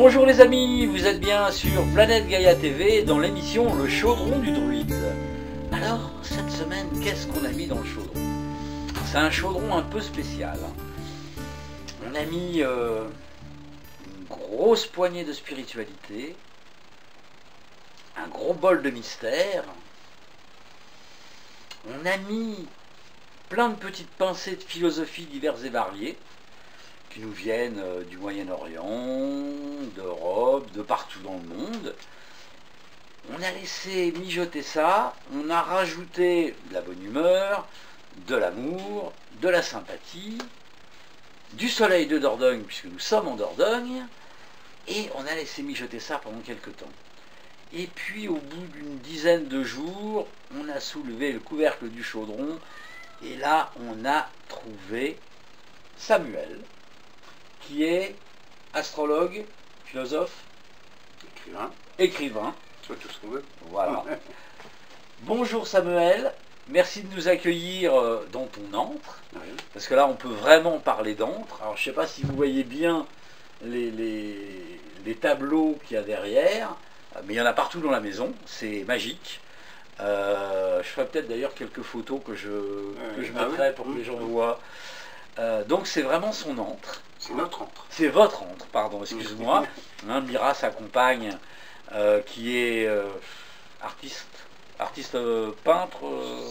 Bonjour les amis, vous êtes bien sur Planète Gaïa TV dans l'émission Le Chaudron du Druide. Alors, cette semaine, qu'est-ce qu'on a mis dans le chaudron? C'est un chaudron un peu spécial. On a mis une grosse poignée de spiritualité, un gros bol de mystère. On a mis plein de petites pincées de philosophie diverses et variées qui nous viennent du Moyen-Orient, d'Europe, de partout dans le monde. On a laissé mijoter ça, on a rajouté de la bonne humeur, de l'amour, de la sympathie, du soleil de Dordogne, puisque nous sommes en Dordogne, et on a laissé mijoter ça pendant quelques temps. Et puis au bout d'une dizaine de jours, on a soulevé le couvercle du chaudron, et là on a trouvé Samuel, qui est astrologue, philosophe, écrivain. C'est tout ce qu'on veut. Voilà. Bonjour Samuel, merci de nous accueillir dans ton antre, Oui. parce que là on peut vraiment parler d'antre. Alors je ne sais pas si vous voyez bien les tableaux qu'il y a derrière, mais il y en a partout dans la maison, c'est magique. Je ferai peut-être d'ailleurs quelques photos que je mettrai pour que les gens voient. Donc c'est vraiment son antre. C'est notre antre. C'est votre antre, pardon, excuse-moi. Mira, sa compagne, qui est artiste peintre.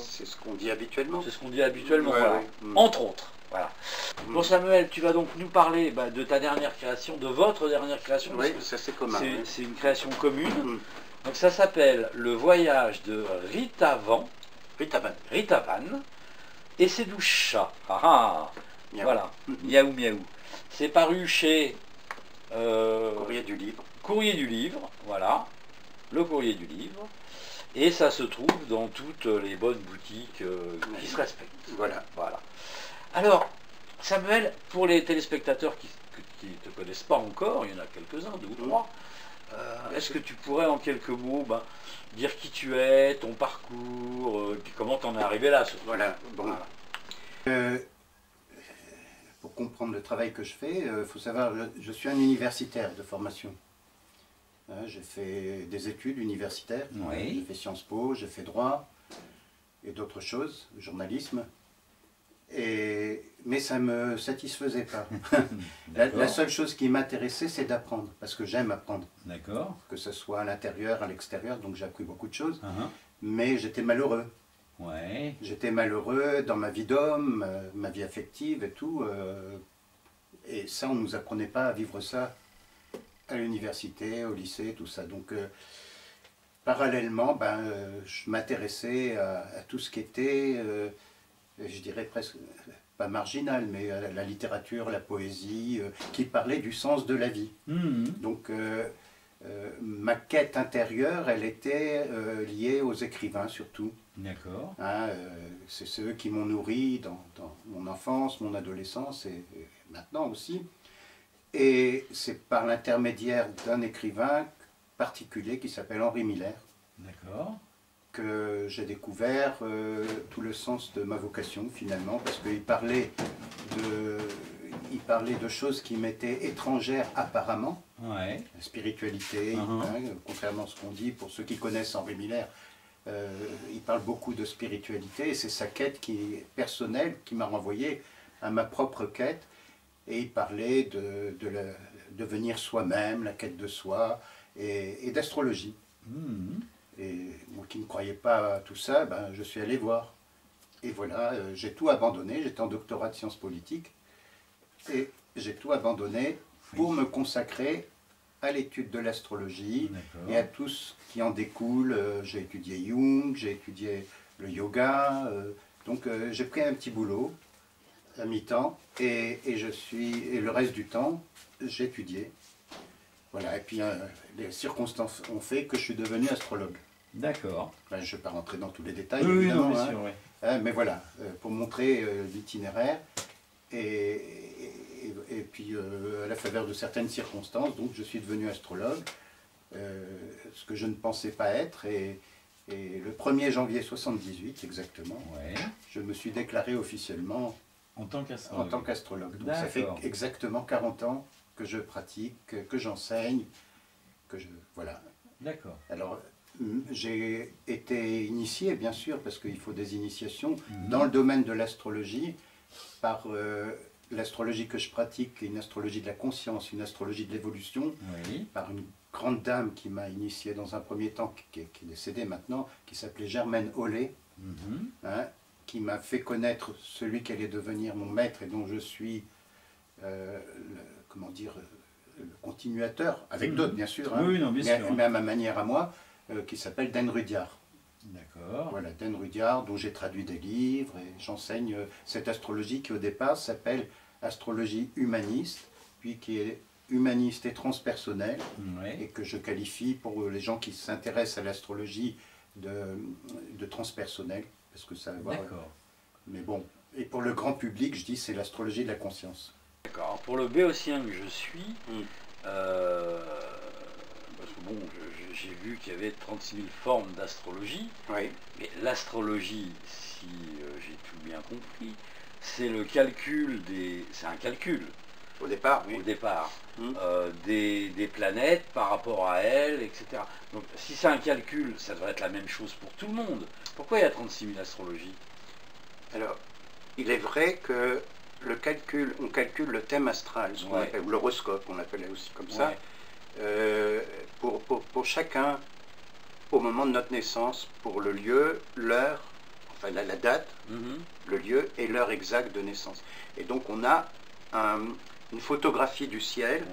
C'est ce qu'on dit habituellement. C'est ce qu'on dit habituellement, Ouais, voilà. ouais. Entre autres. Voilà. Bon Samuel, tu vas donc nous parler de ta dernière création, de votre dernière création. Oui, parce que ça c'est commun. Oui. c'est une création commune. Mm. Donc ça s'appelle Le Voyage de Ritavan. Ritavan. Ritavan. Et ses 12 chats. Ah ah. Miaou. Voilà. Mm. Miaou miaou. C'est paru chez Courrier du livre. Courrier du livre, voilà, le Courrier du livre, et ça se trouve dans toutes les bonnes boutiques qui se respectent. Voilà. Voilà. Alors, Samuel, pour les téléspectateurs qui ne te connaissent pas encore, il y en a quelques-uns, 2 ou 3, est-ce que tu pourrais en quelques mots dire qui tu es, ton parcours, puis comment t'en es arrivé là? Voilà. Bon. Voilà. Pour comprendre le travail que je fais, il faut savoir, je suis un universitaire de formation. J'ai fait des études universitaires, Oui. j'ai fait Sciences Po, j'ai fait droit et d'autres choses, journalisme. Mais ça ne me satisfaisait pas. La seule chose qui m'intéressait, c'est d'apprendre, parce que j'aime apprendre. D'accord. Que ce soit à l'intérieur, à l'extérieur, donc j'ai appris beaucoup de choses. Uh-huh. Mais j'étais malheureux. Ouais. J'étais malheureux dans ma vie d'homme, ma vie affective et tout. Et ça, on ne nous apprenait pas à vivre ça à l'université, au lycée, tout ça. Donc, parallèlement, je m'intéressais à tout ce qui était, je dirais presque, pas marginal, mais à la littérature, la poésie, qui parlait du sens de la vie. Mmh. Donc, ma quête intérieure, elle était liée aux écrivains surtout. D'accord. C'est ceux qui m'ont nourri dans mon enfance, mon adolescence et maintenant aussi. Et c'est par l'intermédiaire d'un écrivain particulier qui s'appelle Henri Miller. D'accord. Que j'ai découvert tout le sens de ma vocation finalement, parce qu'il parlait de choses qui m'étaient étrangères apparemment. Ouais. La spiritualité, contrairement à ce qu'on dit, pour ceux qui connaissent Henri Miller, il parle beaucoup de spiritualité et c'est sa quête qui est personnelle qui m'a renvoyé à ma propre quête. Et il parlait de devenir soi-même, la quête de soi et d'astrologie. Mmh. Et moi qui ne croyais pas à tout ça, je suis allé voir. Et voilà, j'ai tout abandonné, j'étais en doctorat de sciences politiques, et j'ai tout abandonné pour me consacrer à l'étude de l'astrologie et à tout ce qui en découle. J'ai étudié Jung, j'ai étudié le yoga, donc j'ai pris un petit boulot à mi-temps, et le reste du temps, j'étudiais. Voilà, et puis les circonstances ont fait que je suis devenu astrologue. D'accord. Je ne vais pas rentrer dans tous les détails, Oui, évidemment, non, bien sûr, oui. Mais voilà, pour montrer l'itinéraire, et puis à la faveur de certaines circonstances, donc je suis devenu astrologue, ce que je ne pensais pas être, et le 1er janvier 78 exactement, je me suis déclaré officiellement en tant qu'astrologue. Donc ça fait exactement 40 ans que je pratique, que j'enseigne, voilà. D'accord. Alors, j'ai été initié, bien sûr, parce qu'il faut des initiations, dans le domaine de l'astrologie, par l'astrologie que je pratique, une astrologie de la conscience, une astrologie de l'évolution, Oui. par une grande dame qui m'a initié dans un premier temps, qui est décédée maintenant, qui s'appelait Germaine Hollet, hein, qui m'a fait connaître celui qui allait devenir mon maître et dont je suis, comment dire, le continuateur, avec d'autres bien sûr, hein, oui, non, bien sûr, mais à ma manière à moi, qui s'appelle Dan Rudyard. D'accord. Voilà, Dan Rudyard, dont j'ai traduit des livres et j'enseigne cette astrologie qui au départ s'appelle astrologie humaniste, puis qui est humaniste et transpersonnelle, et que je qualifie pour les gens qui s'intéressent à l'astrologie de transpersonnelle, parce que ça va voir. D'accord. Mais bon, et pour le grand public, je dis c'est l'astrologie de la conscience. D'accord. Alors, pour le béotien que je suis, parce que bon, j'ai vu qu'il y avait 36 000 formes d'astrologie, Oui. mais l'astrologie, si j'ai tout bien compris, c'est le calcul c'est un calcul Au départ, oui. au départ des planètes par rapport à elles, etc. Donc si c'est un calcul, ça devrait être la même chose pour tout le monde. Pourquoi il y a 36 000 astrologies? Alors, il est vrai que on calcule le thème astral, ce qu'on appelle, ou l'horoscope, on l'appelait aussi comme ça, pour chacun, au moment de notre naissance, pour le lieu, l'heure, enfin la date, le lieu et l'heure exacte de naissance. Et donc on a une photographie du ciel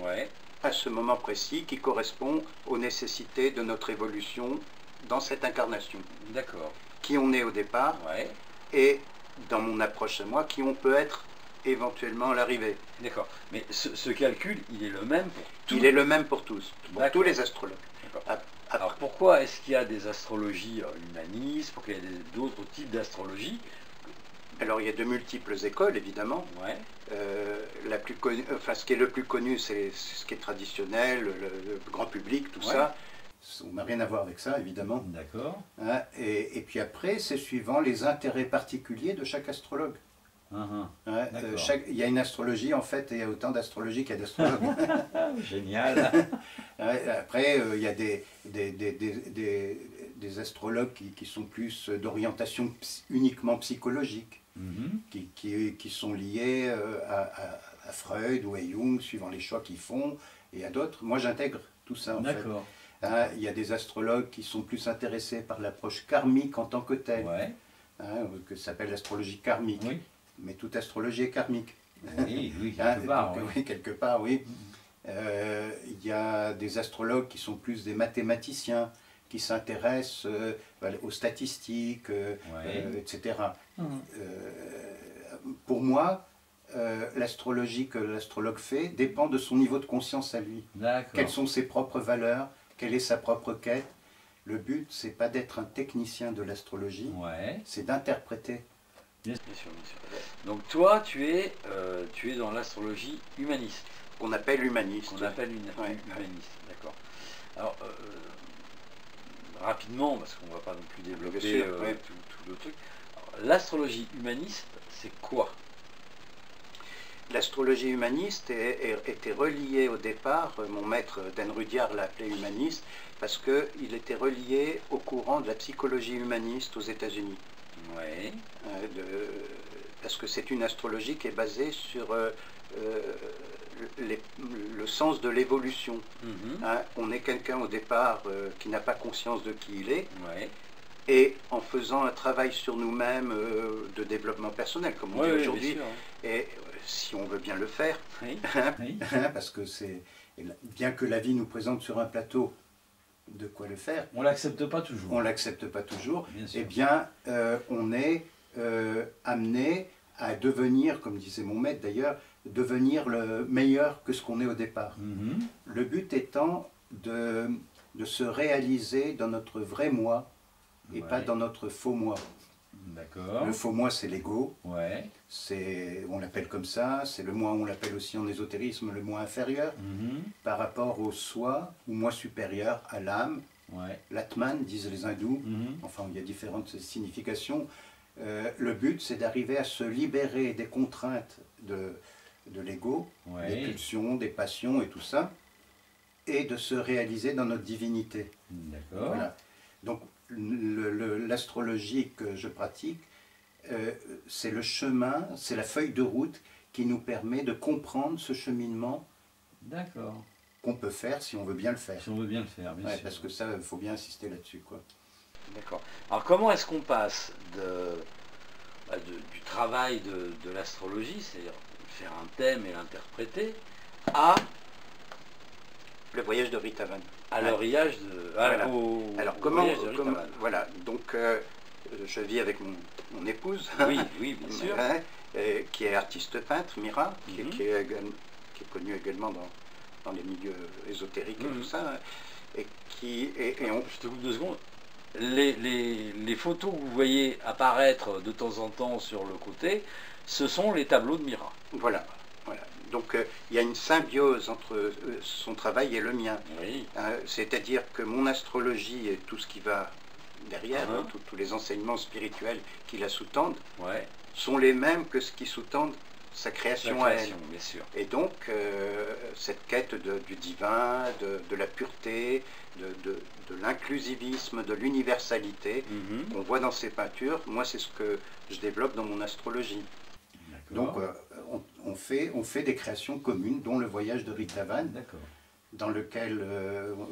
à ce moment précis qui correspond aux nécessités de notre évolution dans cette incarnation. D'accord. Qui on est au départ, et dans mon approche à moi, qui on peut être éventuellement à l'arrivée. D'accord. Mais ce calcul, il est le même pour tous? Il est le même pour tous, pour tous les astrologues. Alors pourquoi est-ce qu'il y a des astrologies humanistes, pourquoi il y a d'autres types d'astrologie? Alors il y a de multiples écoles, évidemment. La plus connue, enfin, ce qui est le plus connu, c'est ce qui est traditionnel, le grand public, tout ça. On n'a rien à voir avec ça, évidemment. D'accord. Hein, et puis après, c'est suivant les intérêts particuliers de chaque astrologue. Il y a une astrologie, en fait, et il y a autant d'astrologie qu'il y a d'astrologues. Génial. Après, il y a des astrologues qui sont plus d'orientation uniquement psychologique, qui sont liés à Freud ou à Jung, suivant les choix qu'ils font, et à d'autres. Moi, j'intègre tout ça, en fait. D'accord. Il y a des astrologues qui sont plus intéressés par l'approche karmique en tant que telle, que s'appelle l'astrologie karmique. Mais toute astrologie est karmique. Oui, quelque part. Oui, quelque part, oui. Il y a des astrologues qui sont plus des mathématiciens, qui s'intéressent aux statistiques, etc. Pour moi, l'astrologie que l'astrologue fait dépend de son niveau de conscience à lui. Quelles sont ses propres valeurs, quelle est sa propre quête. Le but, c'est pas d'être un technicien de l'astrologie, c'est d'interpréter. Bien sûr, bien sûr. Donc toi, tu es dans l'astrologie humaniste. Qu'on appelle humaniste. Qu'on appelle humaniste, d'accord. Alors, rapidement, parce qu'on ne va pas non plus développer tout le truc. L'astrologie humaniste, c'est quoi? L'astrologie humaniste était reliée au départ, mon maître Dan Rudyard l'a appelé humaniste, parce qu'il était relié au courant de la psychologie humaniste aux États-Unis. Parce que c'est une astrologie qui est basée sur le sens de l'évolution. On est quelqu'un au départ qui n'a pas conscience de qui il est, et en faisant un travail sur nous-mêmes de développement personnel, comme on dit aujourd'hui, et si on veut bien le faire, parce que bien que la vie nous présente sur un plateau de quoi le faire, on l'accepte pas toujours. On l'accepte pas toujours. Eh bien, on est amené à devenir, comme disait mon maître d'ailleurs, devenir le meilleur que ce qu'on est au départ. Le but étant de se réaliser dans notre vrai moi et pas dans notre faux moi. D'accord. Le faux moi, c'est l'ego. On l'appelle comme ça. C'est le moi, on l'appelle aussi en ésotérisme, le moi inférieur, par rapport au soi, ou moi supérieur, à l'âme. L'atman, disent les hindous. Enfin, il y a différentes significations. Le but, c'est d'arriver à se libérer des contraintes de l'ego, Ouais. des pulsions, des passions et tout ça, et de se réaliser dans notre divinité. D'accord. Voilà. Donc l'astrologie que je pratique, c'est le chemin, c'est la feuille de route qui nous permet de comprendre ce cheminement D'accord. qu'on peut faire si on veut bien le faire. Si on veut bien le faire, bien Ouais, sûr. parce que ça, il faut bien insister là-dessus, quoi. D'accord. Alors comment est-ce qu'on passe du travail de l'astrologie, c'est-à-dire faire un thème et l'interpréter, à, Le voyage de Ritavan. l'orillage de... Voilà. au Alors comment, voyage de Ritavan. voilà, donc je vis avec mon épouse, Oui, oui, bien sûr. qui est artiste peintre, Mira, Mhm. qui est connue également dans les milieux ésotériques et Mhm. tout ça, et Je te coupe 2 secondes. Les photos que vous voyez apparaître de temps en temps sur le côté, ce sont les tableaux de Mira. voilà. Donc il y a une symbiose entre son travail et le mien. Oui. C'est-à-dire que mon astrologie et tout ce qui va derrière, Uh-huh. tous les enseignements spirituels qui la sous-tendent, Ouais. sont les mêmes que ce qui sous-tendent sa création, La à création, elle. bien sûr. Et donc, cette quête du divin, de la pureté, de l'inclusivisme, de l'universalité, Mhm. qu'on voit dans ses peintures, moi c'est ce que je développe dans mon astrologie. Donc, D'accord. on fait des créations communes, dont le voyage de Ritavan, D'accord. dans lequel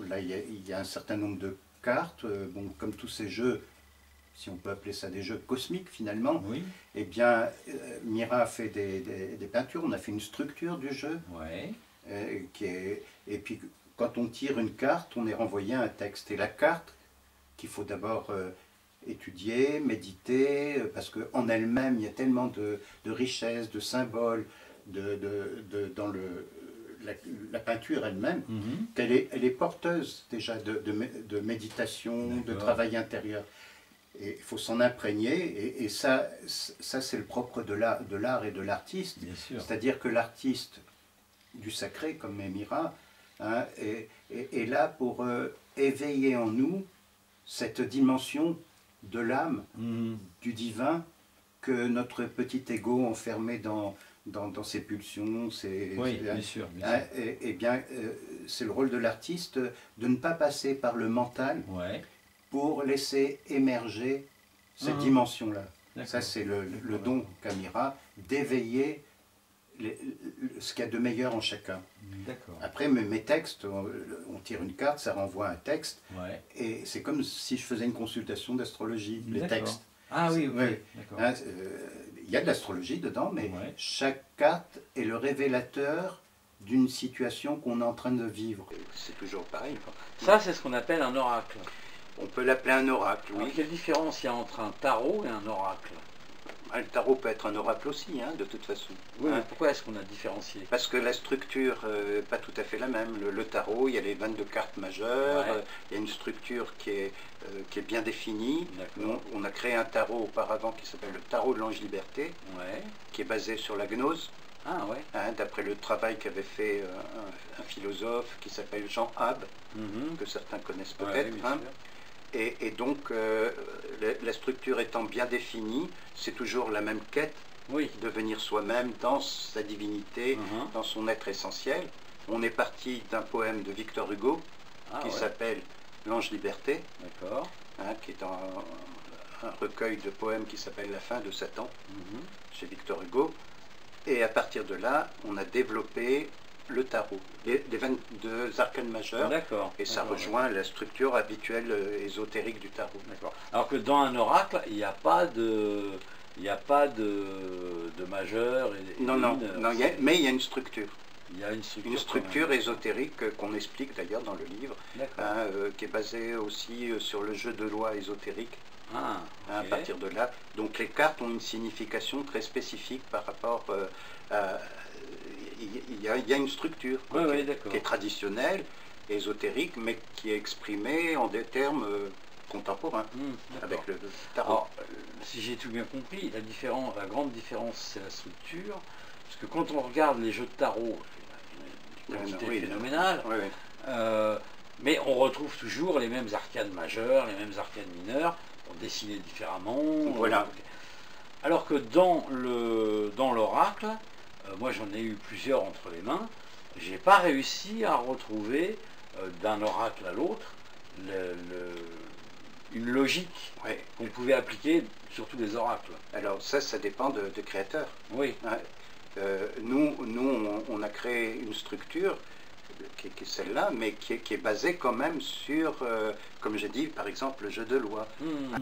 là, il y a un certain nombre de cartes, bon, comme tous ces jeux, si on peut appeler ça des jeux cosmiques finalement. Oui. Eh bien, Mira a fait des peintures, on a fait une structure du jeu, Ouais. et puis quand on tire une carte, on est renvoyé à un texte. Et la carte, qu'il faut d'abord étudier, méditer, parce qu'en elle-même, il y a tellement de richesse, de symboles dans la peinture elle-même, Mhm. elle est porteuse déjà de méditation, de D'accord. travail intérieur. Et il faut s'en imprégner, et ça c'est le propre de l'art et de l'artiste. Bien sûr. C'est-à-dire que l'artiste du sacré, comme Mira, hein, est là pour éveiller en nous cette dimension de l'âme, Mhm. du divin, que notre petit ego enfermé dans ses pulsions, Oui, bien sûr. Bien hein, sûr. et bien, c'est le rôle de l'artiste de ne pas passer par le mental Ouais. pour laisser émerger cette Mhm. dimension-là. D'accord. Ça, c'est le don qu'a Mira, d'éveiller ce qu'il y a de meilleur en chacun. D'accord. Après, mes textes, on tire une carte, ça renvoie à un texte, Ouais. et c'est comme si je faisais une consultation d'astrologie, les D'accord. textes. Ah oui, ok. Ouais. D'accord. Hein, il y a de l'astrologie dedans, mais Ouais. chaque carte est le révélateur d'une situation qu'on est en train de vivre. C'est toujours pareil. Ça, c'est ce qu'on appelle un oracle. On peut l'appeler un oracle, Alors, oui. quelle différence il y a entre un tarot et un oracle? Le tarot peut être un oracle aussi, hein, de toute façon. Oui, mais Hein. pourquoi est-ce qu'on a différencié? Parce que la structure n'est pas tout à fait la même. Le tarot, il y a les 22 cartes majeures, Ouais. il y a une structure qui est bien définie. D'accord. On a créé un tarot auparavant qui s'appelle le tarot de l'Ange Liberté, Ouais. qui est basé sur la gnose, Ah ouais. hein, d'après le travail qu'avait fait un philosophe qui s'appelle Jean Hab, Mhm. que certains connaissent Ouais, peut-être. bien hein. sûr. Et donc, la structure étant bien définie, c'est toujours la même quête, Oui. devenir soi-même dans sa divinité, Mhm. dans son être essentiel. On est parti d'un poème de Victor Hugo Ah qui ouais. s'appelle L'Ange Liberté, D'accord. hein, qui est un recueil de poèmes qui s'appelle La fin de Satan, Mhm. chez Victor Hugo. Et à partir de là, on a développé le tarot, les 22 arcanes majeures, D'accord. et ça D'accord, rejoint la structure habituelle ésotérique du tarot. D'accord. Alors que dans un oracle, il n'y a pas de, de majeur et Non, de non, mineur. non, mais il y a une structure. Il y a une structure. Une structure quand même. ésotérique qu'on explique d'ailleurs dans le livre, D'accord. hein, qui est basée aussi sur le jeu de loi ésotérique. Ah, Hein, à ok. partir de là, donc les cartes ont une signification très spécifique par rapport à... Il y a une structure quoi, Oui, qui, oui, est, d'accord. qui est traditionnelle, ésotérique, mais qui est exprimée en des termes contemporains, D'accord. avec le tarot. Alors, si j'ai tout bien compris, la grande différence, c'est la structure. Parce que quand on regarde les jeux de tarot, il y a une quantité Oui, phénoménale, oui, oui. mais on retrouve toujours les mêmes arcanes majeures, les mêmes arcanes mineures, dessinés différemment. Voilà. Alors que dans l'oracle, moi j'en ai eu plusieurs entre les mains, j'ai pas réussi à retrouver d'un oracle à l'autre une logique Ouais. qu'on pouvait appliquer sur tous les oracles. Alors ça dépend de créateurs. Oui. Hein. Nous, on a créé une structure qui est celle-là, mais qui est basée quand même sur, comme j'ai dit, par exemple, le jeu de loi.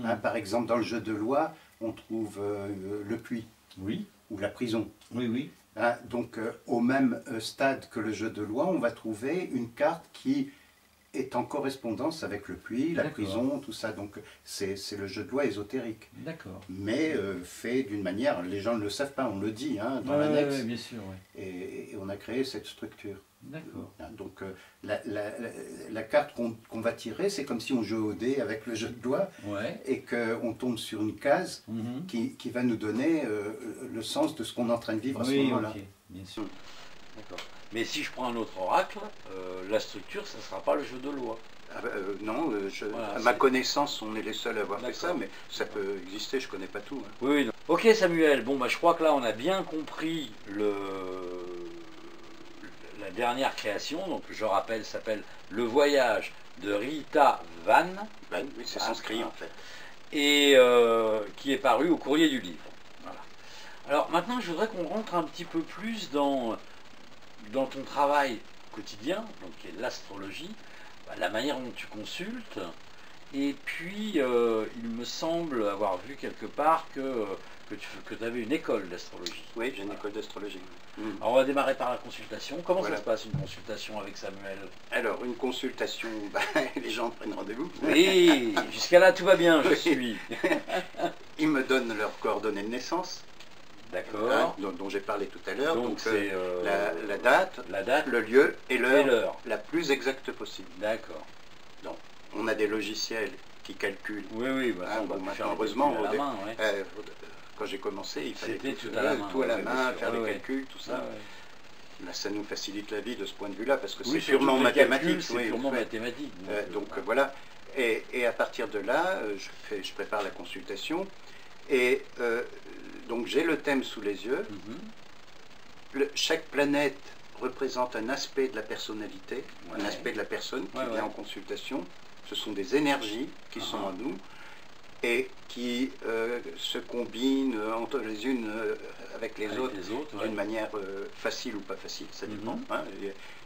Hein, par exemple, dans le jeu de loi, on trouve le puits, Oui, ou la prison. oui, oui. Hein, donc, au même stade que le jeu de loi, on va trouver une carte qui est en correspondance avec le puits, la prison, tout ça. Donc, c'est le jeu de loi ésotérique. D'accord. Mais fait d'une manière, les gens ne le savent pas, on le dit hein, dans l'annexe. Oui, bien sûr, oui. Et on a créé cette structure. D'accord. Donc la carte qu'on va tirer, c'est comme si on jouait au dé avec le jeu de doigts Ouais. et qu'on tombe sur une case qui va nous donner le sens de ce qu'on est en train de vivre à ce moment-là. Ok, bien sûr. D'accord. Mais si je prends un autre oracle, la structure, ça ne sera pas le jeu de loi. Non, Voilà, à ma connaissance, on est les seuls à avoir fait ça, mais ça peut exister, je ne connais pas tout. Hein. Oui, non. Ok Samuel, bon bah je crois que là on a bien compris la dernière création, donc je rappelle, s'appelle Le Voyage de Rita Van, Ben, oui, c'est sanskrit en fait. et qui est paru au courrier du livre. Voilà. Alors maintenant je voudrais qu'on rentre un petit peu plus dans ton travail quotidien, donc qui est l'astrologie, la manière dont tu consultes, et puis il me semble avoir vu quelque part que tu avais une école d'astrologie. Oui, j'ai une école d'astrologie. Alors on va démarrer par la consultation. Comment Voilà. ça se passe une consultation avec Samuel? Alors, une consultation, les gens prennent rendez-vous. Oui, jusqu'à là tout va bien, je suis. Ils me donnent leurs coordonnées de naissance. D'accord. Hein, dont j'ai parlé tout à l'heure. Donc c'est la date, le lieu et l'heure l'heure. la plus exacte possible. D'accord. Donc, on a des logiciels qui calculent. Oui, bah, Hein, on va bon, plus maintenant, faire les heureusement, calculs à la main, ouais. Quand j'ai commencé, il fallait C'était tout à la main. tout à la ouais, main, bien sûr. faire Ouais, les ouais. calculs, tout ça. Ouais, ouais. Là, ça nous facilite la vie de ce point de vue-là, parce que Oui, c'est purement surtout les calculs, mathématique. c'est oui, purement ouais. mathématique. Donc voilà, et à partir de là, je prépare la consultation, et donc j'ai le thème sous les yeux. Chaque planète représente un aspect de la personnalité, un aspect de la personne qui vient en consultation. Ce sont des énergies qui sont en nous et qui se combinent entre les unes avec les autres d'une manière facile ou pas facile, ça dépend. Hein.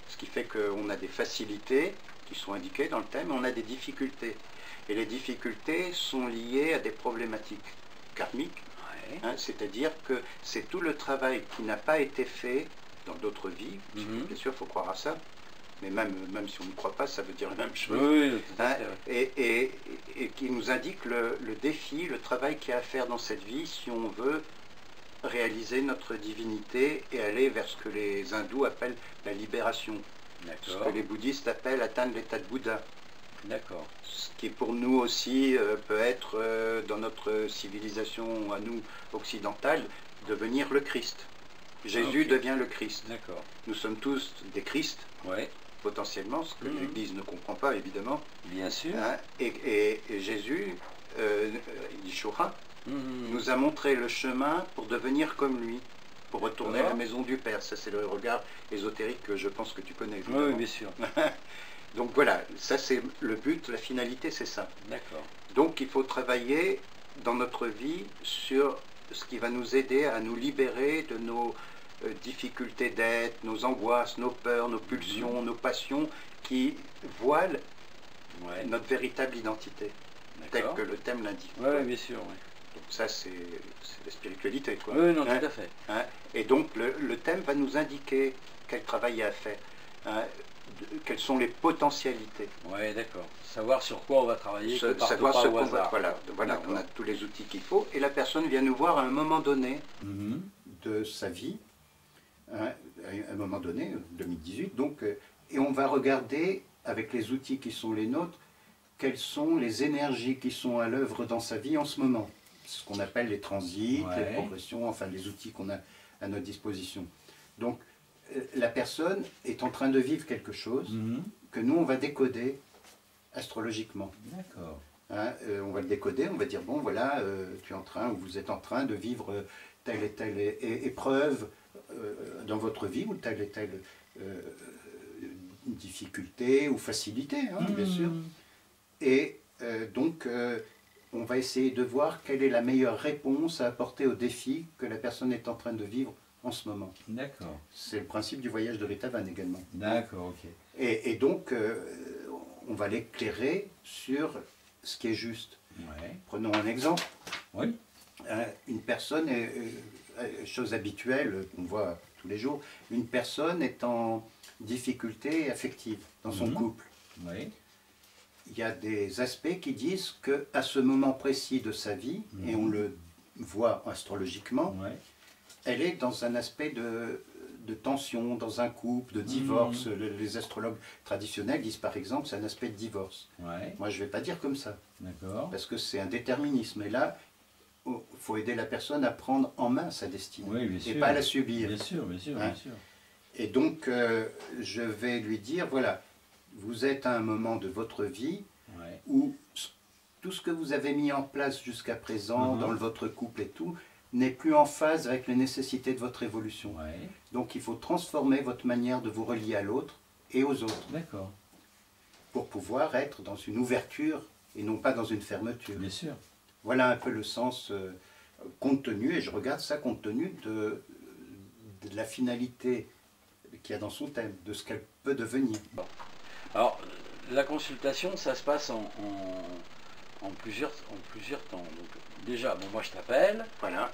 Ce qui fait qu'on a des facilités qui sont indiquées dans le thème, on a des difficultés. Et les difficultés sont liées à des problématiques karmiques, hein, c'est-à-dire que c'est tout le travail qui n'a pas été fait dans d'autres vies, bien sûr il faut croire à ça, mais même si on ne croit pas, ça veut dire la même chose. Oui, hein, et qui nous indique le défi, le travail qu'il y a à faire dans cette vie si on veut réaliser notre divinité et aller vers ce que les hindous appellent la libération, ce que les bouddhistes appellent atteindre l'état de Bouddha. D'accord. Ce qui pour nous aussi peut être, dans notre civilisation à nous occidentale, devenir le Christ. Jésus devient le Christ. D'accord. Nous sommes tous des Christ, potentiellement, ce que l'Église ne comprend pas évidemment. Bien sûr. Hein, et Jésus, Yeshua, nous a montré le chemin pour devenir comme lui, pour retourner à la maison du Père. Ça c'est le regard ésotérique que je pense que tu connais. Évidemment. Oui, bien sûr. Donc voilà, ça c'est le but, la finalité c'est ça. D'accord. Donc il faut travailler dans notre vie sur ce qui va nous aider à nous libérer de nos difficultés d'être, nos angoisses, nos peurs, nos pulsions, nos passions qui voilent notre véritable identité, telle que le thème l'indique. Oui, bien sûr. Donc ça c'est la spiritualité. Quoi. Oui, non, tout à fait. Hein, et donc le thème va nous indiquer quel travail il y a à faire. Hein, quelles sont les potentialités. Oui, d'accord. Savoir sur quoi on va travailler, savoir ce qu'on va. Voilà, on a tous les outils qu'il faut, et la personne vient nous voir à un moment donné de sa vie, hein, à un moment donné, 2018, donc, et on va regarder, avec les outils qui sont les nôtres, quelles sont les énergies qui sont à l'œuvre dans sa vie en ce moment. Ce qu'on appelle les transits, les progressions, enfin les outils qu'on a à notre disposition. Donc, la personne est en train de vivre quelque chose que nous, on va décoder astrologiquement. D'accord. Hein, on va le décoder, on va dire, bon voilà, tu es en train, ou vous êtes en train de vivre telle et telle épreuve dans votre vie, ou telle et telle difficulté ou facilité, hein, bien sûr. Et donc, on va essayer de voir quelle est la meilleure réponse à apporter au défi que la personne est en train de vivre en ce moment. D'accord. C'est le principe du voyage de Ritavan également. D'accord, ok. Et donc, on va l'éclairer sur ce qui est juste. Ouais. Prenons un exemple. Oui. Une personne, chose habituelle qu'on voit tous les jours, une personne est en difficulté affective dans son couple. Oui. Il y a des aspects qui disent qu'à ce moment précis de sa vie, et on le voit astrologiquement, elle est dans un aspect de tension, dans un couple, de divorce. Les astrologues traditionnels disent par exemple c'est un aspect de divorce. Moi je ne vais pas dire comme ça, parce que c'est un déterminisme. Et là, il faut aider la personne à prendre en main sa destinée, et pas à la subir. Bien sûr, bien sûr, hein. bien sûr. Et donc je vais lui dire, voilà, vous êtes à un moment de votre vie où tout ce que vous avez mis en place jusqu'à présent, dans votre couple et tout, n'est plus en phase avec les nécessités de votre évolution. Donc il faut transformer votre manière de vous relier à l'autre et aux autres. D'accord. Pour pouvoir être dans une ouverture et non pas dans une fermeture. Bien sûr. Voilà un peu le sens compte tenu, et je regarde ça compte tenu de la finalité qu'il y a dans son thème, de ce qu'elle peut devenir. Alors, la consultation, ça se passe en plusieurs temps. Donc, déjà, bon, moi je t'appelle, Voilà.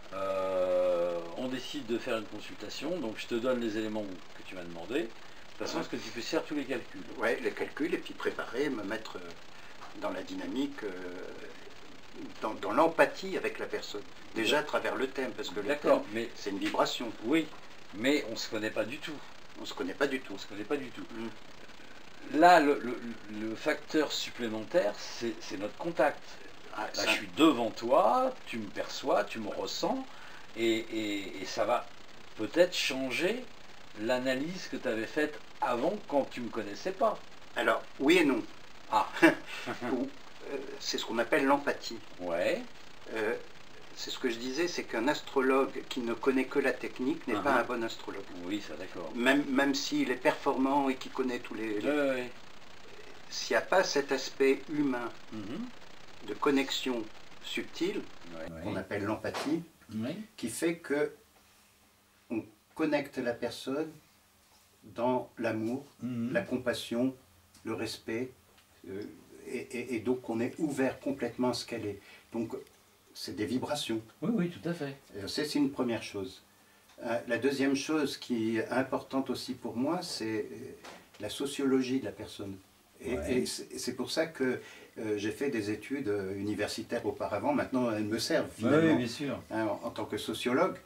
On décide de faire une consultation, donc je te donne les éléments que tu m'as demandé, de façon à ce que tu puisses faire tous les calculs. Oui, les calculs, et puis préparer, me mettre dans la dynamique, dans l'empathie avec la personne. Déjà à travers le thème, parce que le thème, c'est une vibration. Oui, mais on ne se connaît pas du tout. On ne se connaît pas du tout. On se connaît pas du tout. Là, le facteur supplémentaire, c'est notre contact. Là, je suis devant toi, tu me perçois, tu me ressens, et ça va peut-être changer l'analyse que tu avais faite avant, quand tu ne me connaissais pas. Alors, oui et non. Ah. C'est ce qu'on appelle l'empathie. Ouais. C'est ce que je disais, c'est qu'un astrologue qui ne connaît que la technique n'est pas un bon astrologue. Oui, ça d'accord. Même s'il est performant et qu'il connaît tous les... S'il n'y a pas cet aspect humain de connexion subtile, qu'on appelle l'empathie, qui fait que on connecte la personne dans l'amour, la compassion, le respect, et donc on est ouvert complètement à ce qu'elle est. Donc c'est des vibrations. Oui, oui, tout à fait. C'est une première chose. La deuxième chose qui est importante aussi pour moi, c'est la sociologie de la personne. Et c'est pour ça que j'ai fait des études universitaires auparavant. Maintenant, elles me servent finalement. Oui, bien sûr. En tant que sociologue,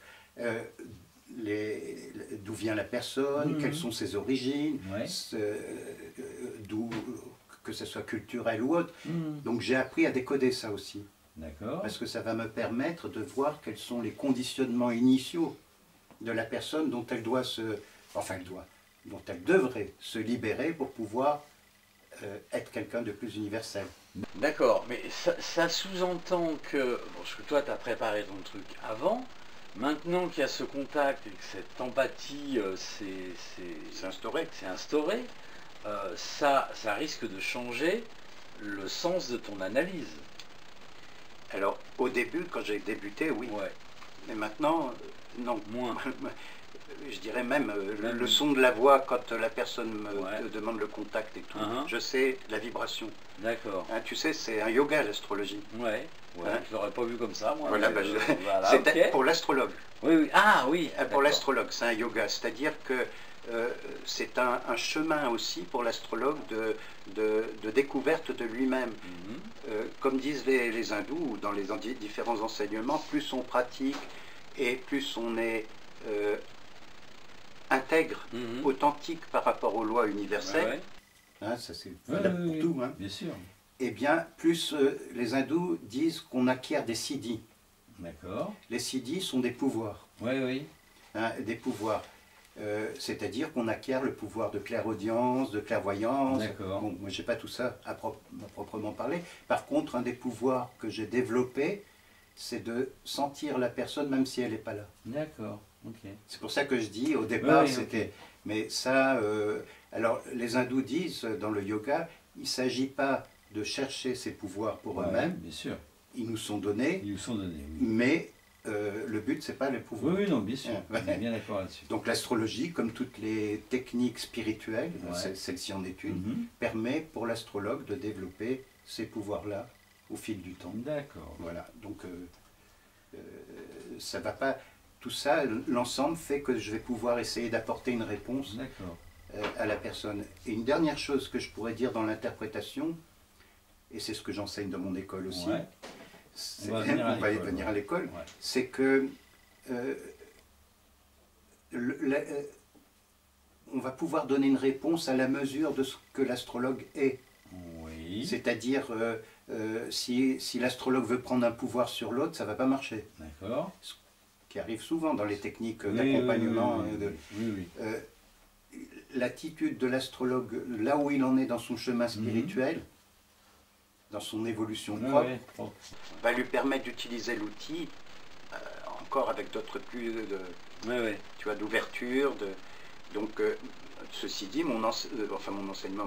d'où vient la personne, quelles sont ses origines, que ce soit culturel ou autre. Donc j'ai appris à décoder ça aussi. Parce que ça va me permettre de voir quels sont les conditionnements initiaux de la personne dont elle doit dont elle devrait se libérer pour pouvoir être quelqu'un de plus universel. D'accord, mais ça sous-entend que, parce que toi tu as préparé ton truc avant, maintenant qu'il y a ce contact et que cette empathie c'est instauré, ça risque de changer le sens de ton analyse. Alors, au début, quand j'ai débuté, oui. Mais maintenant, non. Moins. Je dirais même le son de la voix quand la personne me demande le contact et tout. Je sais la vibration. D'accord. Hein, tu sais, c'est un yoga, l'astrologie. Ouais. Je l'aurais pas vu comme ça, moi. Voilà, c'est pour l'astrologue. Oui. Ah oui. Pour l'astrologue, c'est un yoga. C'est-à-dire que c'est un chemin aussi pour l'astrologue de découverte de lui-même. Comme disent les hindous, dans les différents enseignements, plus on pratique et plus on est intègre, authentique par rapport aux lois universelles. Hein, ça c'est valable pour tout. Hein. Bien sûr. Eh bien, plus les hindous disent qu'on acquiert des siddhis. D'accord. Les siddhis sont des pouvoirs. Oui. Hein, des pouvoirs. C'est-à-dire qu'on acquiert le pouvoir de clairaudience, de clairvoyance. D'accord. Bon, moi, j'ai pas tout ça à proprement parler. Par contre, un des pouvoirs que j'ai développé, c'est de sentir la personne même si elle n'est pas là. D'accord, ok. C'est pour ça que je dis, au départ, Oui, c'était... ok. Mais ça, alors les hindous disent dans le yoga, il ne s'agit pas de chercher ces pouvoirs pour Ouais, eux-mêmes, bien sûr. ils nous sont donnés, Ils nous sont donnés, oui. mais le but, c'est pas les pouvoirs. Oui, oui, non, bien sûr. Ouais. On est bien d'accord là-dessus. Donc l'astrologie, comme toutes les techniques spirituelles, Ouais. celle-ci en est une, Mhm. permet pour l'astrologue de développer ces pouvoirs-là au fil du temps. D'accord. Voilà, donc ça va pas... Tout ça, l'ensemble fait que je vais pouvoir essayer d'apporter une réponse D'accord. à la personne. Et une dernière chose que je pourrais dire dans l'interprétation, et c'est ce que j'enseigne dans mon école aussi, Ouais. c'est- On va venir à on va y l'école, venir ouais. à l'école, Ouais. c'est que on va pouvoir donner une réponse à la mesure de ce que l'astrologue est. Oui. C'est-à-dire, si l'astrologue veut prendre un pouvoir sur l'autre, ça ne va pas marcher. D'accord. Ce qui arrive souvent dans les techniques Oui, d'accompagnement. oui, oui, oui, oui. L'attitude de l'astrologue, là où il en est dans son chemin spirituel, dans son évolution Ouais, propre, ouais, propre. va lui permettre d'utiliser l'outil encore avec d'autres plus Ouais, ouais. tu vois, d'ouverture. Donc, ceci dit, mon enseignement,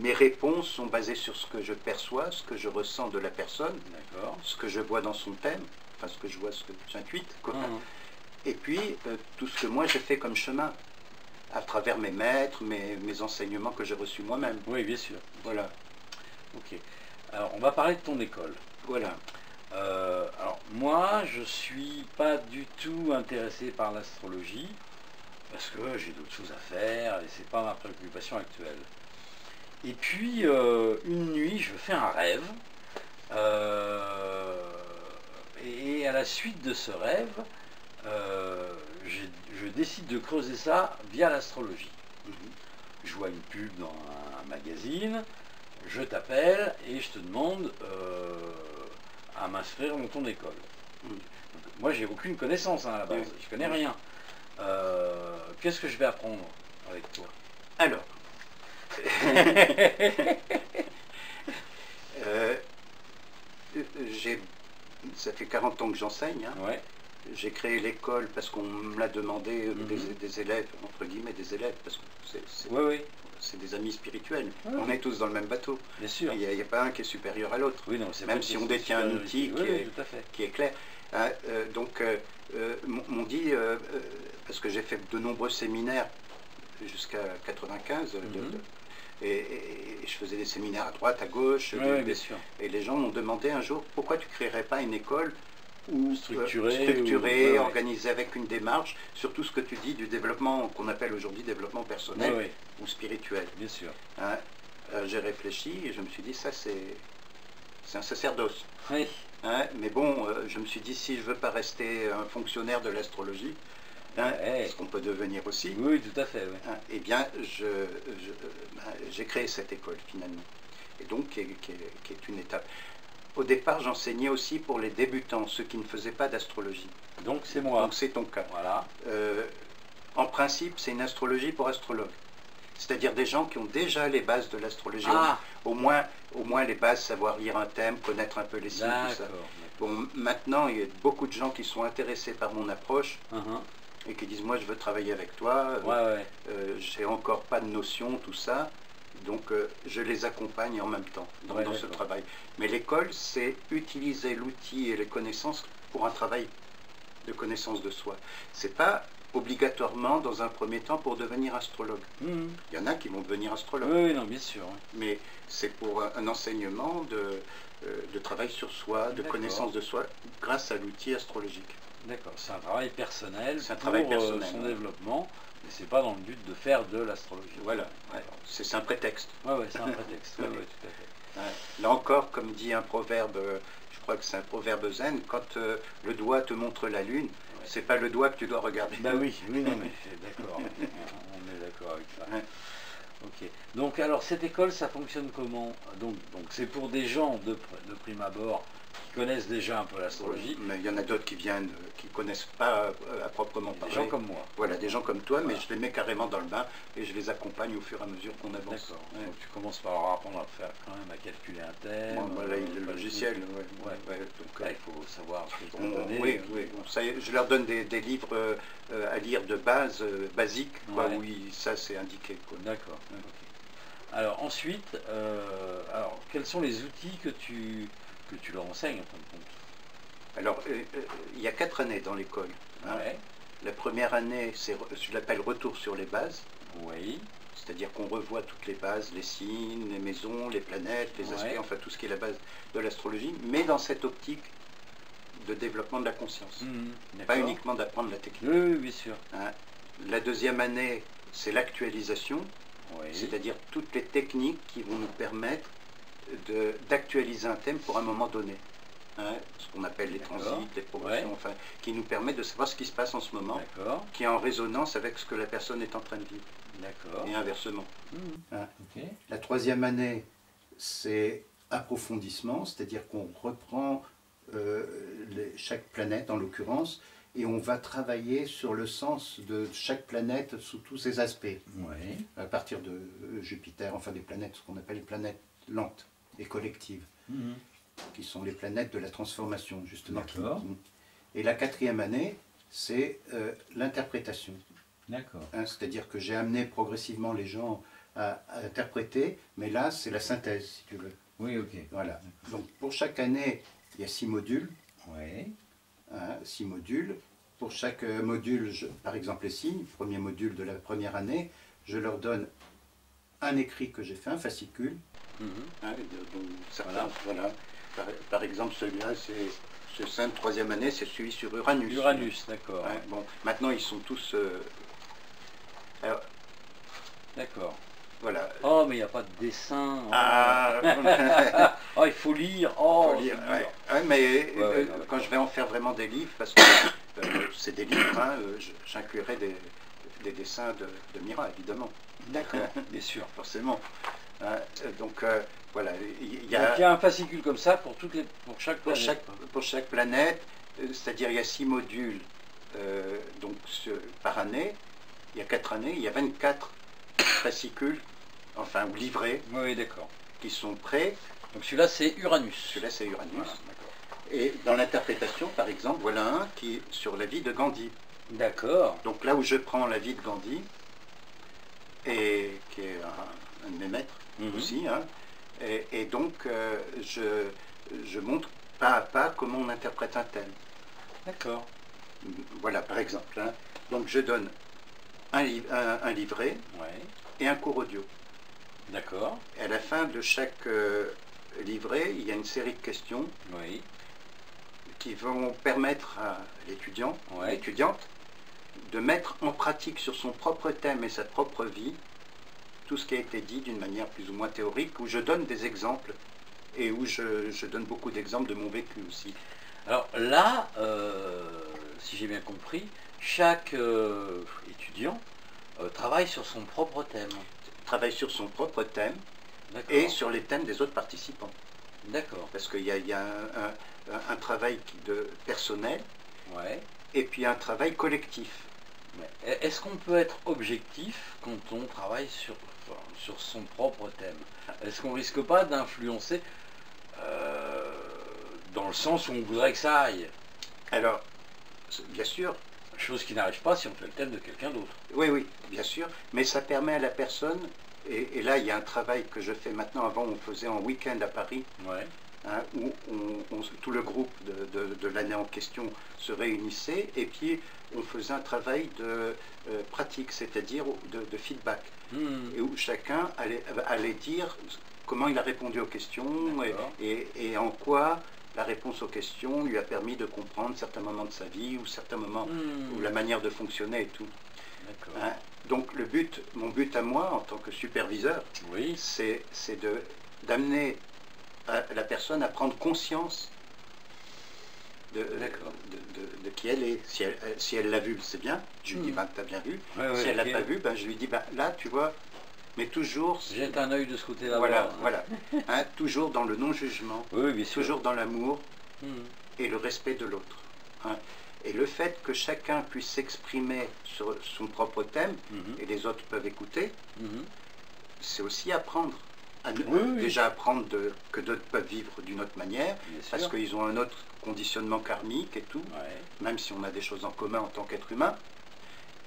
mes réponses sont basées sur ce que je perçois, ce que je ressens de la personne, D'accord. ce que je vois dans son thème, enfin ce que je vois, ce que j'intuite, quoi. Et puis tout ce que moi j'ai fait comme chemin, à travers mes maîtres, mes enseignements que j'ai reçus moi-même. Oui, bien sûr. Voilà. Ok. Alors, on va parler de ton école. Voilà. Alors, moi, je suis pas du tout intéressé par l'astrologie, parce que j'ai d'autres choses à faire, et c'est pas ma préoccupation actuelle. Et puis, une nuit, je fais un rêve, et à la suite de ce rêve, je décide de creuser ça via l'astrologie. Je vois une pub dans un magazine, je t'appelle et je te demande à m'inscrire dans ton école. Donc, moi, j'ai aucune connaissance à la base, je connais rien. Qu'est-ce que je vais apprendre avec toi? Alors, ça fait 40 ans que j'enseigne. Hein. Ouais. J'ai créé l'école parce qu'on me l'a demandé, des élèves, entre guillemets des élèves, parce que c'est des amis spirituels. On est tous dans le même bateau. Bien sûr. Il n'y a pas un qui est supérieur à l'autre. Oui, non, même si on détient un outil qui est clair. Hein, m'ont dit, parce que j'ai fait de nombreux séminaires jusqu'à 95, et je faisais des séminaires à droite, à gauche, bien sûr. Et les gens m'ont demandé un jour, pourquoi tu ne créerais pas une école structurée, organisée avec une démarche, sur tout ce que tu dis du développement qu'on appelle aujourd'hui développement personnel ou spirituel. Bien sûr. Hein, j'ai réfléchi et je me suis dit, ça c'est un sacerdoce. Oui. Hein, mais bon, je me suis dit, si je ne veux pas rester un fonctionnaire de l'astrologie, ce qu'on peut devenir aussi, oui, tout à fait. Oui. Hein, eh bien, j'ai créé cette école finalement, et donc qui est une étape. Au départ, j'enseignais aussi pour les débutants, ceux qui ne faisaient pas d'astrologie. Donc c'est moi. Donc c'est ton cas. Voilà. En principe, c'est une astrologie pour astrologues. C'est-à-dire des gens qui ont déjà les bases de l'astrologie. Au moins les bases, savoir lire un thème, connaître un peu les signes, tout ça. Bon, maintenant, il y a beaucoup de gens qui sont intéressés par mon approche et qui disent, moi je veux travailler avec toi, j'ai encore pas de notion, tout ça. Donc je les accompagne en même temps dans ce travail. Mais l'école, c'est utiliser l'outil et les connaissances pour un travail de connaissance de soi. C'est pas obligatoirement dans un premier temps pour devenir astrologue. Il y en a qui vont devenir astrologue. Oui, non, bien sûr. Mais c'est pour un enseignement de travail sur soi, de connaissance de soi, grâce à l'outil astrologique. D'accord, c'est un travail personnel pour son développement, mais c'est pas dans le but de faire de l'astrologie. Voilà, c'est un prétexte. Oui, c'est un prétexte, tout à fait. Là encore, comme dit un proverbe, je crois que c'est un proverbe zen, quand le doigt te montre la lune, c'est pas le doigt que tu dois regarder. Ben oui, non, mais d'accord, on est d'accord avec ça. Ok. Donc alors cette école, ça fonctionne comment? Donc c'est pour des gens de prime abord qui connaissent déjà un peu l'astrologie. Mais il y en a d'autres qui viennent, qui ne connaissent pas à proprement Des parler. gens comme moi. Voilà, des gens comme toi, Voilà. mais je les mets carrément dans le bain et je les accompagne au fur et à mesure qu'on avance. D'accord. Ouais. Donc tu commences par leur apprendre à faire quand même à calculer un thème. Moi, là, le pas logiciel, trucs. ouais. Donc, Là, il faut savoir ce qu'ils ont donné. oui, oui. Ça, je leur donne des livres à lire de base, basiques, quoi, Ouais. où ça c'est indiqué. Quoi. D'accord. Ok. Alors ensuite, alors quels sont les outils que tu leur enseignes en fin de compte? Alors, il y a 4 années dans l'école. Hein. Ouais. La première année, je l'appelle retour sur les bases. Oui. C'est-à-dire qu'on revoit toutes les bases, les signes, les maisons, les planètes, les aspects, Ouais. enfin tout ce qui est la base de l'astrologie, mais dans cette optique de développement de la conscience. Pas D'accord. uniquement d'apprendre la technique. Oui, oui, bien sûr. Hein. La deuxième année, c'est l'actualisation, Oui. c'est-à-dire toutes les techniques qui vont nous permettre d'actualiser un thème pour un moment donné. Hein, ce qu'on appelle les D'accord. transits, les progressions, Ouais. enfin, qui nous permettent de savoir ce qui se passe en ce moment, D'accord. qui est en résonance avec ce que la personne est en train de vivre, D'accord. et inversement. Hein. Ok. La troisième année, c'est approfondissement, c'est-à-dire qu'on reprend chaque planète en l'occurrence, et on va travailler sur le sens de chaque planète sous tous ses aspects, Oui. à partir de Jupiter, enfin des planètes, ce qu'on appelle les planètes lentes et collectives, qui sont les planètes de la transformation, justement. D'accord. Et la quatrième année, c'est l'interprétation. D'accord. Hein, c'est-à-dire que j'ai amené progressivement les gens à interpréter, mais là, c'est la synthèse, si tu veux. Oui, ok. Voilà. Donc, pour chaque année, il y a 6 modules. Oui. 6 modules. Pour chaque module, par exemple les signes, premier module de la première année, je leur donne un écrit que j'ai fait, un fascicule. Hein, donc, voilà. Par exemple, celui-là, c'est simple, troisième année, c'est celui sur Uranus. Uranus, d'accord. Ouais, bon, maintenant, ils sont tous... alors, D'accord. voilà. Oh, mais il n'y a pas de dessin. Oh. Ah, Oh, il faut lire. Oh, faut lire, c'est dur. ouais. Ouais, mais Ouais, quand je vais en faire vraiment des livres, parce que c'est des livres, hein, j'inclurai des dessins de Mira, évidemment. D'accord, bien sûr. Forcément. Hein, donc, voilà. Il y Donc, il y a, a un fascicule comme ça pour chaque pour, planète. pour chaque planète, c'est-à-dire il y a 6 modules donc, par année, il y a 4 années, il y a 24 fascicules, enfin, ou livrets, Oui, d'accord. qui sont prêts. Donc celui-là, c'est Uranus. Celui-là, c'est Uranus. Voilà, d'accord. Et dans l'interprétation, par exemple, voilà un qui est sur la vie de Gandhi. D'accord. Donc là où je prends la vie de Gandhi, et qui est un de mes maîtres aussi, hein, et donc je montre pas à pas comment on interprète un thème. D'accord. Voilà, par exemple. Hein. Donc je donne un livret Ouais. et un cours audio. D'accord. Et à la fin de chaque livret, il y a une série de questions Oui. qui vont permettre à l'étudiant, Ouais. l'étudiante, de mettre en pratique sur son propre thème et sa propre vie tout ce qui a été dit d'une manière plus ou moins théorique, où je donne des exemples et où je donne beaucoup d'exemples de mon vécu aussi. Alors là, si j'ai bien compris, chaque étudiant travaille sur son propre thème. Travaille sur son propre thème D'accord. et sur les thèmes des autres participants. D'accord. Parce qu'il y a un travail personnel Ouais. et puis un travail collectif. Mais est-ce qu'on peut être objectif quand on travaille sur son propre thème? Est-ce qu'on risque pas d'influencer dans le sens où on voudrait que ça aille? Alors, bien sûr, Chose qui n'arrive pas si on fait le thème de quelqu'un d'autre. oui, bien sûr, mais ça permet à la personne, et là il y a un travail que je fais maintenant, avant on faisait en week-end à Paris, Ouais. hein, où tout le groupe de l'année en question se réunissait, et puis on faisait un travail de pratique, c'est-à-dire de feedback, et où chacun allait dire comment il a répondu aux questions, D'accord. et en quoi la réponse aux questions lui a permis de comprendre certains moments de sa vie, ou certains moments, ou la manière de fonctionner et tout. D'accord. Hein. Donc mon but à moi, en tant que superviseur, Oui. c'est d'amener la personne à prendre conscience de qui elle est. Si elle l'a vu, c'est bien, je lui dis, ben, t'as bien vu. Ouais, Si elle l'a ok. pas vu, ben, je lui dis, ben, là, tu vois, mais toujours... Jette un œil de ce côté-là. Voilà. Hein, toujours dans le non-jugement, Oui, bien sûr. toujours dans l'amour, et le respect de l'autre. Hein. Et le fait que chacun puisse s'exprimer sur son propre thème, et les autres peuvent écouter, c'est aussi apprendre. Déjà apprendre que d'autres peuvent vivre d'une autre manière, parce qu'ils ont un autre conditionnement karmique et tout, même si on a des choses en commun en tant qu'être humain.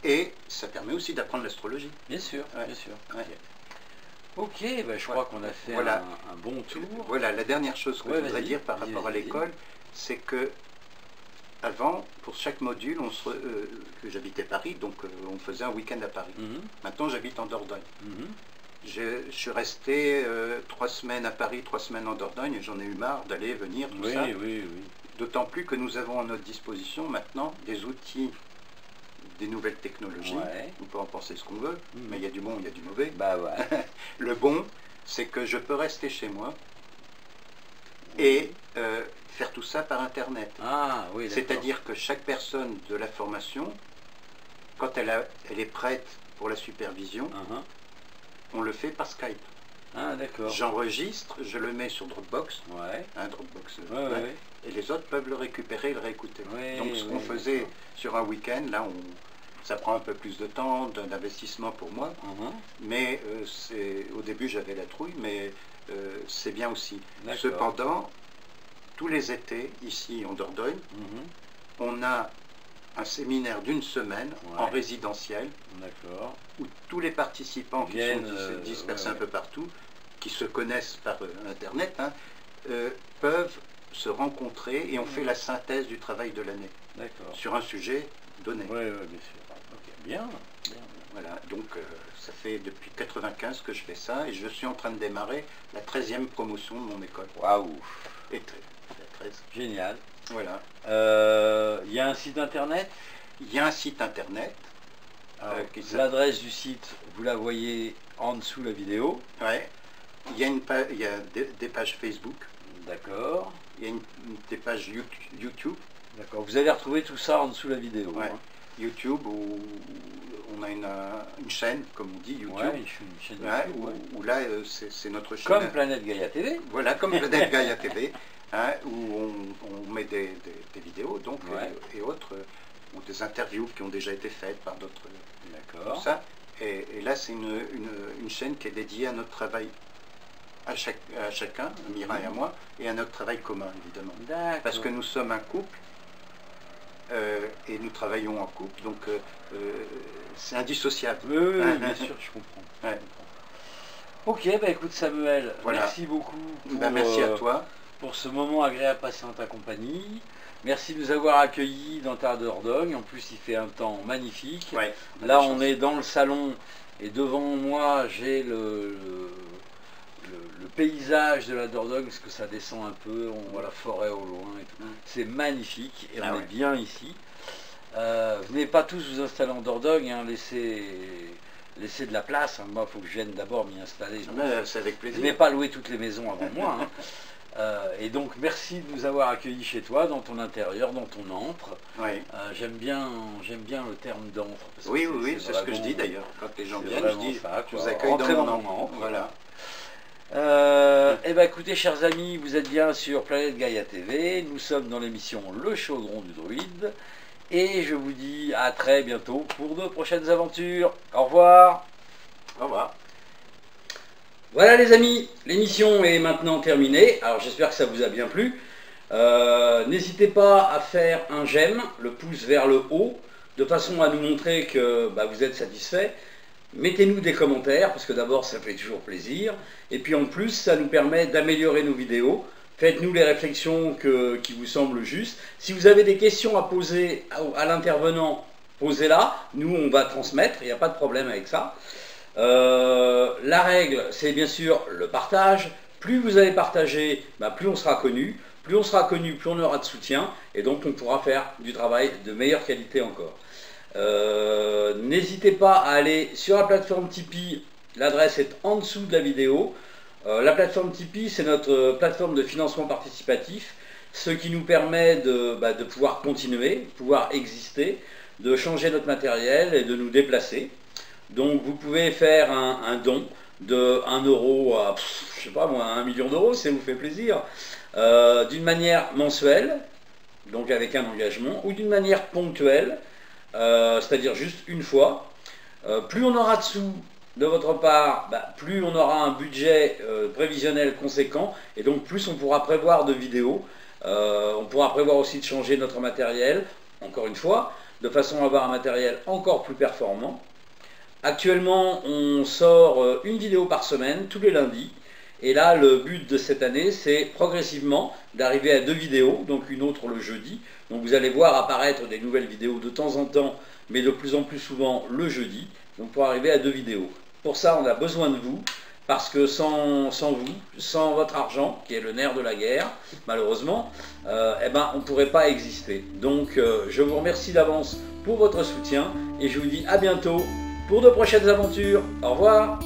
Et ça permet aussi d'apprendre l'astrologie. Bien sûr, bien sûr. Ok, ben je crois qu'on a fait un bon tour. Voilà, la dernière chose que je voudrais dire par rapport à l'école, c'est que avant, pour chaque module, que j'habitais Paris, donc on faisait un week-end à Paris. Maintenant, j'habite en Dordogne. Je suis resté 3 semaines à Paris, 3 semaines en Dordogne, et j'en ai eu marre d'aller et venir, tout ça. D'autant plus que nous avons à notre disposition maintenant des outils, des nouvelles technologies. On peut en penser ce qu'on veut, mais il y a du bon, il y a du mauvais. Bah ouais. Le bon, c'est que je peux rester chez moi et faire tout ça par Internet. Ah, oui, c'est-à-dire que chaque personne de la formation, quand elle est prête pour la supervision, on le fait par Skype. Ah, d'accord. J'enregistre, je le mets sur Dropbox, Dropbox, et les autres peuvent le récupérer et le réécouter. Donc ce qu'on faisait sur un week-end, là, ça prend un peu plus de temps, d'investissement pour moi, mais au début j'avais la trouille, mais c'est bien aussi. Cependant, tous les étés, ici en Dordogne, on a un séminaire d'1 semaine en résidentiel, où tous les participants qui sont dispersés un peu partout, qui se connaissent par Internet, peuvent se rencontrer et on fait la synthèse du travail de l'année sur un sujet donné. Oui, bien sûr. Bien. Voilà, donc ça fait depuis 95 que je fais ça et je suis en train de démarrer la 13e promotion de mon école. Waouh. Et la 13. Génial. Voilà. Il y a un site internet? Il y a un site internet. L'adresse du site, vous la voyez en dessous de la vidéo. Ouais. Il y a des pages Facebook. D'accord. Il y a des pages YouTube. D'accord. Vous allez retrouver tout ça en dessous de la vidéo. YouTube, où on a une chaîne, comme on dit, YouTube. Une chaîne YouTube, où là, c'est notre chaîne. Comme Planète Gaïa TV. Voilà, comme Planète Gaïa TV, où on met des vidéos, donc, et autres, ou des interviews qui ont déjà été faites par d'autres. D'accord. Ça. Et là, c'est une chaîne qui est dédiée à notre travail, à chacun, à Mira et à moi, et à notre travail commun, évidemment. Parce que nous sommes un couple, et nous travaillons en couple, donc c'est indissociable. Oui, bien sûr, je comprends. Ok, bah écoute Samuel, merci beaucoup merci à toi pour ce moment agréable passé en ta compagnie. Merci de nous avoir accueillis dans ta Dordogne. En plus, il fait un temps magnifique. Là, on est dans le salon et devant moi, j'ai le paysage de la Dordogne, parce que ça descend un peu, on voit la forêt au loin et tout. C'est magnifique et on est bien ici. Venez pas tous vous installer en Dordogne, laissez de la place. Moi, il faut que je vienne d'abord m'y installer. C'est avec plaisir. Venez pas louer toutes les maisons avant moi. Et donc, merci de nous avoir accueillis chez toi, dans ton intérieur, dans ton antre. J'aime bien le terme d'antre. Oui, c'est ce que je dis d'ailleurs. Quand les gens viennent, je dis, je vous accueille dans mon antre. Voilà. Eh bien écoutez chers amis, vous êtes bien sur Planète Gaïa TV, nous sommes dans l'émission Le Chaudron du Druide, et je vous dis à très bientôt pour de prochaines aventures. Au revoir. Au revoir. Voilà les amis, l'émission est maintenant terminée, alors j'espère que ça vous a bien plu. N'hésitez pas à faire un j'aime, le pouce vers le haut, de façon à nous montrer que vous êtes satisfait. Mettez-nous des commentaires, parce que d'abord ça fait toujours plaisir, et puis en plus ça nous permet d'améliorer nos vidéos. Faites-nous les réflexions qui vous semblent justes. Si vous avez des questions à poser à l'intervenant, posez-la, nous on va transmettre, il n'y a pas de problème avec ça. La règle, c'est bien sûr le partage. Plus vous allez partager, plus on sera connu. Plus on sera connu, plus on aura de soutien, et donc on pourra faire du travail de meilleure qualité encore. N'hésitez pas à aller sur la plateforme Tipeee, l'adresse est en dessous de la vidéo. La plateforme Tipeee, c'est notre plateforme de financement participatif, ce qui nous permet de pouvoir continuer, pouvoir exister, de changer notre matériel et de nous déplacer. Donc vous pouvez faire un don de 1 euro à, je sais pas moi, 1 million d'euros, si ça vous fait plaisir. d'une manière mensuelle, donc avec un engagement, ou d'une manière ponctuelle, c'est-à-dire juste une fois. Plus on aura de sous de votre part, plus on aura un budget prévisionnel conséquent, et donc plus on pourra prévoir de vidéos. On pourra prévoir aussi de changer notre matériel, encore une fois, de façon à avoir un matériel encore plus performant. Actuellement, on sort une vidéo par semaine, tous les lundis. Et là, le but de cette année, c'est progressivement d'arriver à 2 vidéos, donc une autre le jeudi. Donc vous allez voir apparaître des nouvelles vidéos de temps en temps, mais de plus en plus souvent le jeudi, donc pour arriver à 2 vidéos. Pour ça, on a besoin de vous, parce que sans vous, sans votre argent, qui est le nerf de la guerre, malheureusement, on ne pourrait pas exister. Donc je vous remercie d'avance pour votre soutien, et je vous dis à bientôt pour de prochaines aventures. Au revoir.